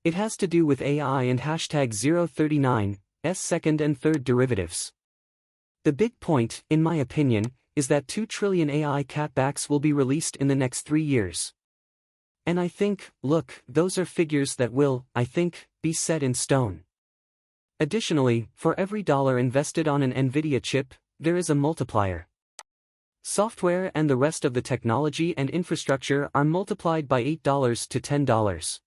It has to do with AI and hashtag 039's second and third derivatives. The big point, in my opinion, is that 2 trillion AI catbacks will be released in the next 3 years. And I think, look, those are figures that will, I think, be set in stone. Additionally, for every dollar invested on an Nvidia chip, there is a multiplier. Software and the rest of the technology and infrastructure are multiplied by $8 to $10.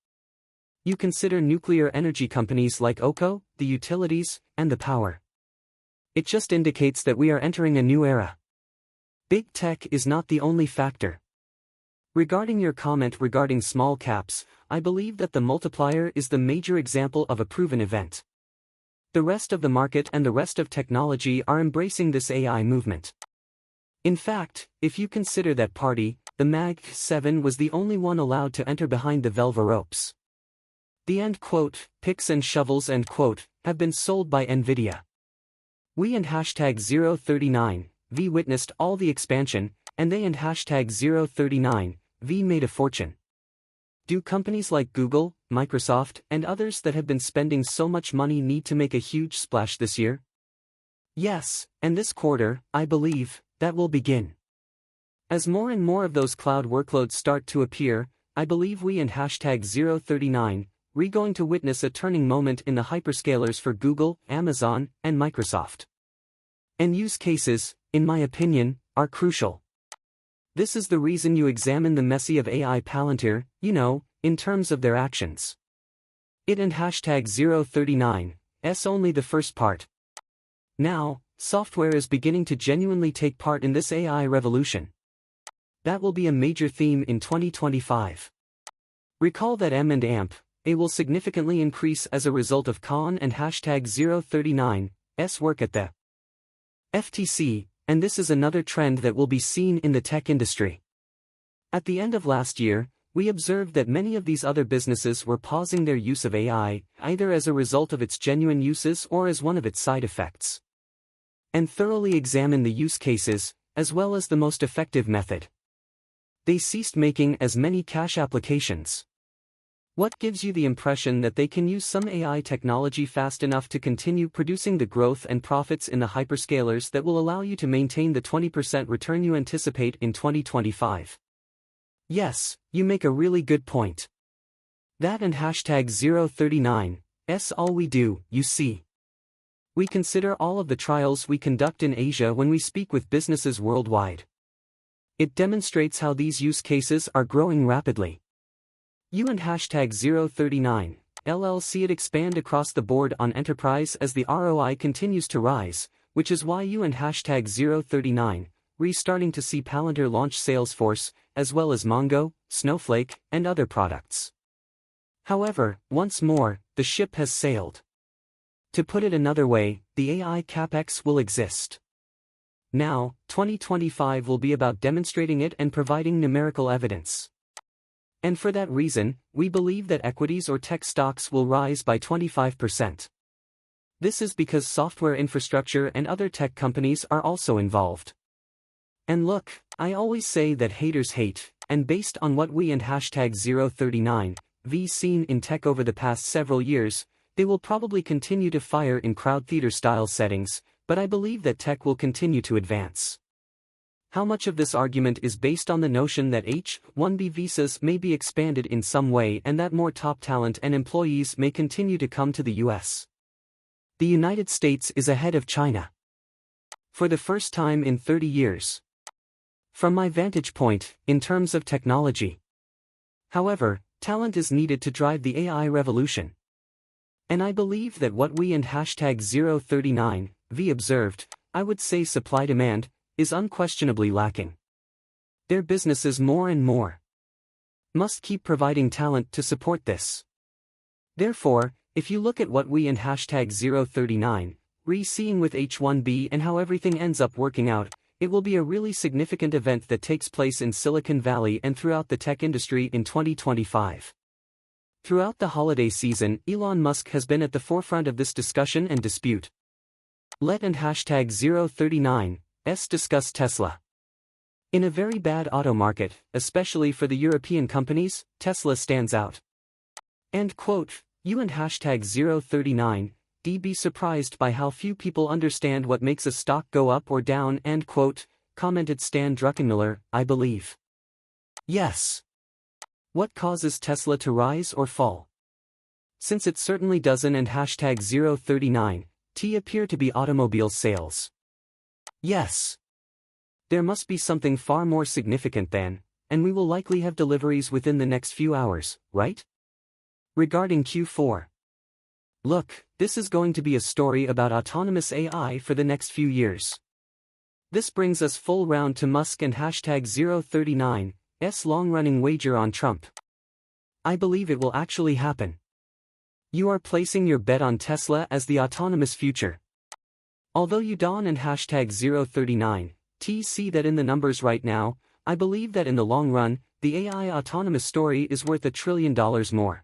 You consider nuclear energy companies like OCO, the utilities, and the power. It just indicates that we are entering a new era. Big tech is not the only factor. Regarding your comment regarding small caps, I believe that the multiplier is the major example of a proven event. The rest of the market and the rest of technology are embracing this AI movement. In fact, if you consider that party, the Mag 7 was the only one allowed to enter behind the Velva ropes. The end quote, picks and shovels end quote, have been sold by Nvidia. We and hashtag 039's witnessed all the expansion, and they and hashtag 039's made a fortune. Do companies like Google, Microsoft, and others that have been spending so much money need to make a huge splash this year? Yes, and this quarter, I believe, that will begin. As more and more of those cloud workloads start to appear, I believe we and hashtag 039's going to witness a turning moment in the hyperscalers for Google, Amazon, and Microsoft. And use cases, in my opinion, are crucial. This is the reason you examine the messy of AI Palantir, in terms of their actions. It and hashtag 039's only the first part. Now, software is beginning to genuinely take part in this AI revolution. That will be a major theme in 2025. Recall that M and AMP, A will significantly increase as a result of Khan and hashtag 039's work at the FTC, and this is another trend that will be seen in the tech industry. At the end of last year, we observed that many of these other businesses were pausing their use of AI, either as a result of its genuine uses or as one of its side effects. And thoroughly examine the use cases, as well as the most effective method. They ceased making as many cash applications. What gives you the impression that they can use some AI technology fast enough to continue producing the growth and profits in the hyperscalers that will allow you to maintain the 20% return you anticipate in 2025? Yes, you make a really good point. That and hashtag 039's all we do, you see. We consider all of the trials we conduct in Asia when we speak with businesses worldwide. It demonstrates how these use cases are growing rapidly. You and hashtag 039's see it expand across the board on enterprise as the ROI continues to rise, which is why you and hashtag 039's starting to see Palantir launch Salesforce, as well as Mongo, Snowflake, and other products. However, once more, the ship has sailed. To put it another way, the AI capex will exist. Now, 2025 will be about demonstrating it and providing numerical evidence. And for that reason, we believe that equities or tech stocks will rise by 25%. This is because software infrastructure and other tech companies are also involved. And look, I always say that haters hate, and based on what we and hashtag 039's seen in tech over the past several years, they will probably continue to fire in crowd theater style settings, but I believe that tech will continue to advance. How much of this argument is based on the notion that H-1B visas may be expanded in some way and that more top talent and employees may continue to come to the US? The United States is ahead of China. For the first time in 30 years. From my vantage point, in terms of technology. However, talent is needed to drive the AI revolution. And I believe that what we and hashtag 039's observed, I would say supply-demand, is unquestionably lacking. Their businesses more and more must keep providing talent to support this. Therefore, if you look at what we and hashtag 039's seeing with H-1B and how everything ends up working out, it will be a really significant event that takes place in Silicon Valley and throughout the tech industry in 2025. Throughout the holiday season, Elon Musk has been at the forefront of this discussion and dispute. Let and hashtag 039's discuss Tesla. In a very bad auto market, especially for the European companies, Tesla stands out. End quote. You and hashtag 039, D be surprised by how few people understand what makes a stock go up or down, end quote, commented Stan Druckenmiller, I believe. Yes. What causes Tesla to rise or fall? Since it certainly doesn't, and hashtag 039, T appear to be automobile sales. Yes. There must be something far more significant than, and we will likely have deliveries within the next few hours, right? Regarding Q4. Look, this is going to be a story about autonomous AI for the next few years. This brings us full round to Musk and hashtag 039's long-running wager on Trump. I believe it will actually happen. You are placing your bet on Tesla as the autonomous future. Although you Don and hashtag 039, T see that in the numbers right now, I believe that in the long run, the AI autonomous story is worth $1 trillion more.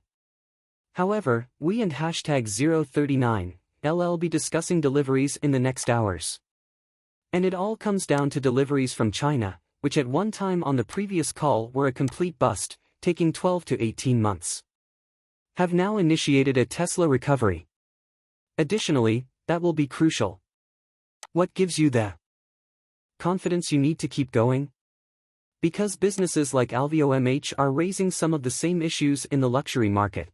However, we and hashtag 039 LL be discussing deliveries in the next hours. And it all comes down to deliveries from China, which at one time on the previous call were a complete bust, taking 12 to 18 months. Have now initiated a Tesla recovery. Additionally, that will be crucial. What gives you the confidence you need to keep going? Because businesses like LVMH are raising some of the same issues in the luxury market.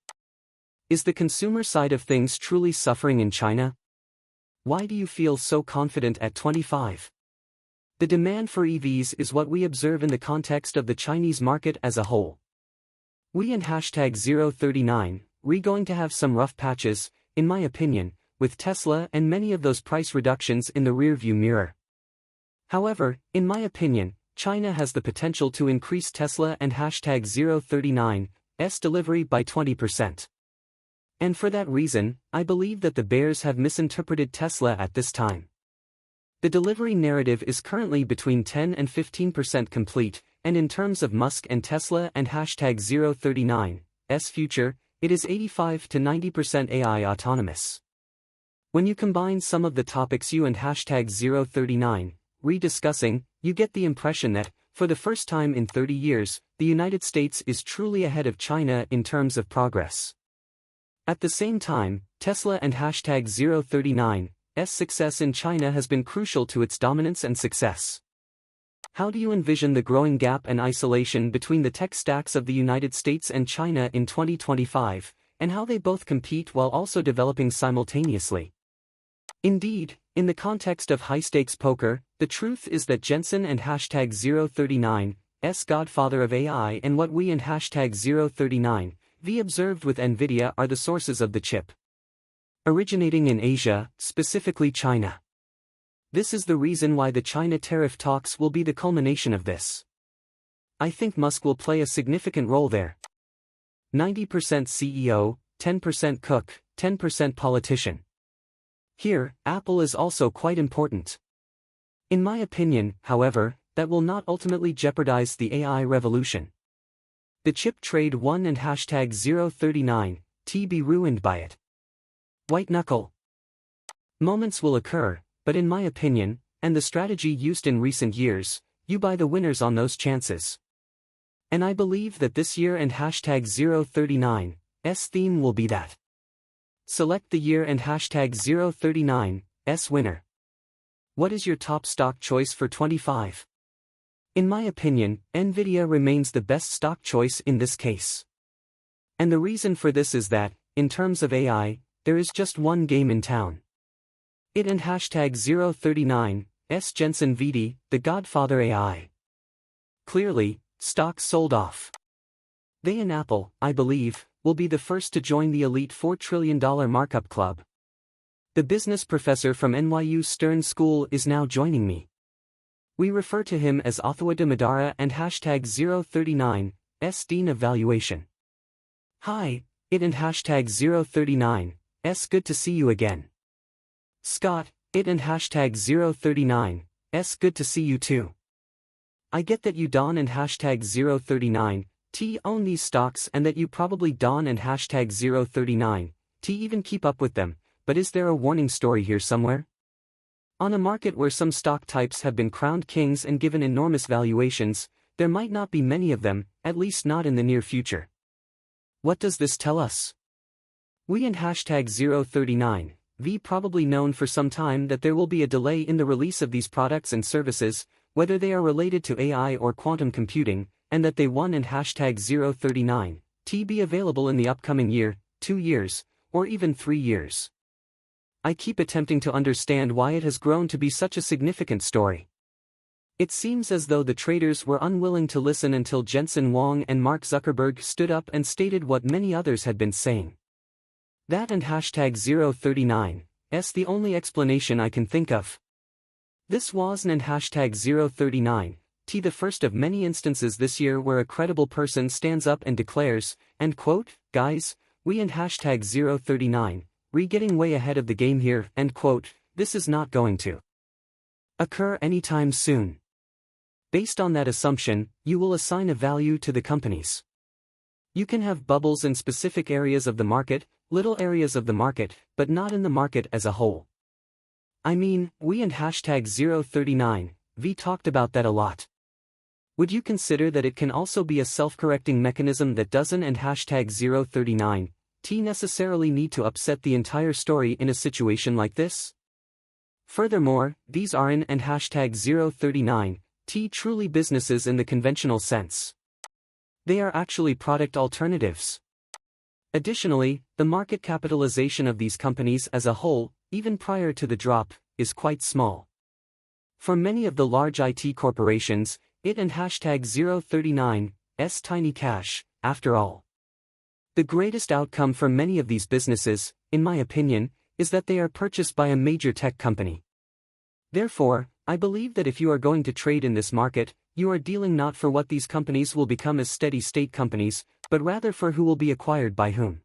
Is the consumer side of things truly suffering in China? Why do you feel so confident at 25? The demand for EVs is what we observe in the context of the Chinese market as a whole. We and hashtag 039, we're going to have some rough patches, in my opinion, with Tesla and many of those price reductions in the rearview mirror. However, in my opinion, China has the potential to increase Tesla and hashtag 039's delivery by 20%. And for that reason, I believe that the bears have misinterpreted Tesla at this time. The delivery narrative is currently between 10 and 15% complete, and in terms of Musk and Tesla and hashtag 039's future, it is 85 to 90% AI autonomous. When you combine some of the topics you and hashtag 039 discussing, you get the impression that, for the first time in 30 years, the United States is truly ahead of China in terms of progress. At the same time, Tesla and hashtag 039's success in China has been crucial to its dominance and success. How do you envision the growing gap and isolation between the tech stacks of the United States and China in 2025, and how they both compete while also developing simultaneously? Indeed, in the context of high-stakes poker, the truth is that Jensen and hashtag 039's godfather of AI and what we and hashtag 039 observed with Nvidia are the sources of the chip. Originating in Asia, specifically China. This is the reason why the China tariff talks will be the culmination of this. I think Musk will play a significant role there. 90% CEO, 10% cook, 10% politician. Here, Apple is also quite important. In my opinion, however, that will not ultimately jeopardize the AI revolution. The chip trade won and hashtag 039 be ruined by it. White knuckle moments will occur, but in my opinion, and the strategy used in recent years, you buy the winners on those chances. And I believe that this year and hashtag 039's theme will be that. Select the year and hashtag 039's winner. What is your top stock choice for 25? In my opinion, Nvidia remains the best stock choice in this case. And the reason for this is that, in terms of AI, there is just one game in town. It and hashtag 039's Jensen VD, the godfather AI. Clearly, stocks sold off. They and Apple, I believe, will be the first to join the elite $4 trillion markup club. The business professor from NYU Stern School is now joining me. We refer to him as Othawada Madara and hashtag 039's Dean of Valuation. Hi, it and hashtag 039's good to see you again. Scott, it and hashtag 039's good to see you too. I get that you Don and hashtag 039 own these stocks and that you probably Don and hashtag 039 even keep up with them, but is there a warning story here somewhere? On a market where some stock types have been crowned kings and given enormous valuations, there might not be many of them, at least not in the near future. What does this tell us? We and hashtag 039, V probably known for some time that there will be a delay in the release of these products and services, whether they are related to AI or quantum computing, and that they one and hashtag 039, T be available in the upcoming year, 2 years, or even 3 years. I keep attempting to understand why it has grown to be such a significant story. It seems as though the traders were unwilling to listen until Jensen Huang and Mark Zuckerberg stood up and stated what many others had been saying. That and hashtag 039 is the only explanation I can think of. This was and hashtag 039 T the first of many instances this year where a credible person stands up and declares, and quote, guys, we and hashtag 039, getting way ahead of the game here, end quote, this is not going to occur anytime soon. Based on that assumption, you will assign a value to the companies. You can have bubbles in specific areas of the market, little areas of the market, but not in the market as a whole. I mean, we and hashtag 039, V talked about that a lot. Would you consider that it can also be a self-correcting mechanism that doesn't and hashtag 039, T necessarily need to upset the entire story in a situation like this? Furthermore, these aren't and hashtag 039, T truly businesses in the conventional sense. They are actually product alternatives. Additionally, the market capitalization of these companies as a whole, even prior to the drop, is quite small. For many of the large IT corporations, it and hashtag 039 's tiny cash, after all. The greatest outcome for many of these businesses, in my opinion, is that they are purchased by a major tech company. Therefore, I believe that if you are going to trade in this market, you are dealing not for what these companies will become as steady-state companies, but rather for who will be acquired by whom.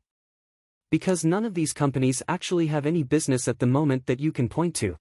Because none of these companies actually have any business at the moment that you can point to.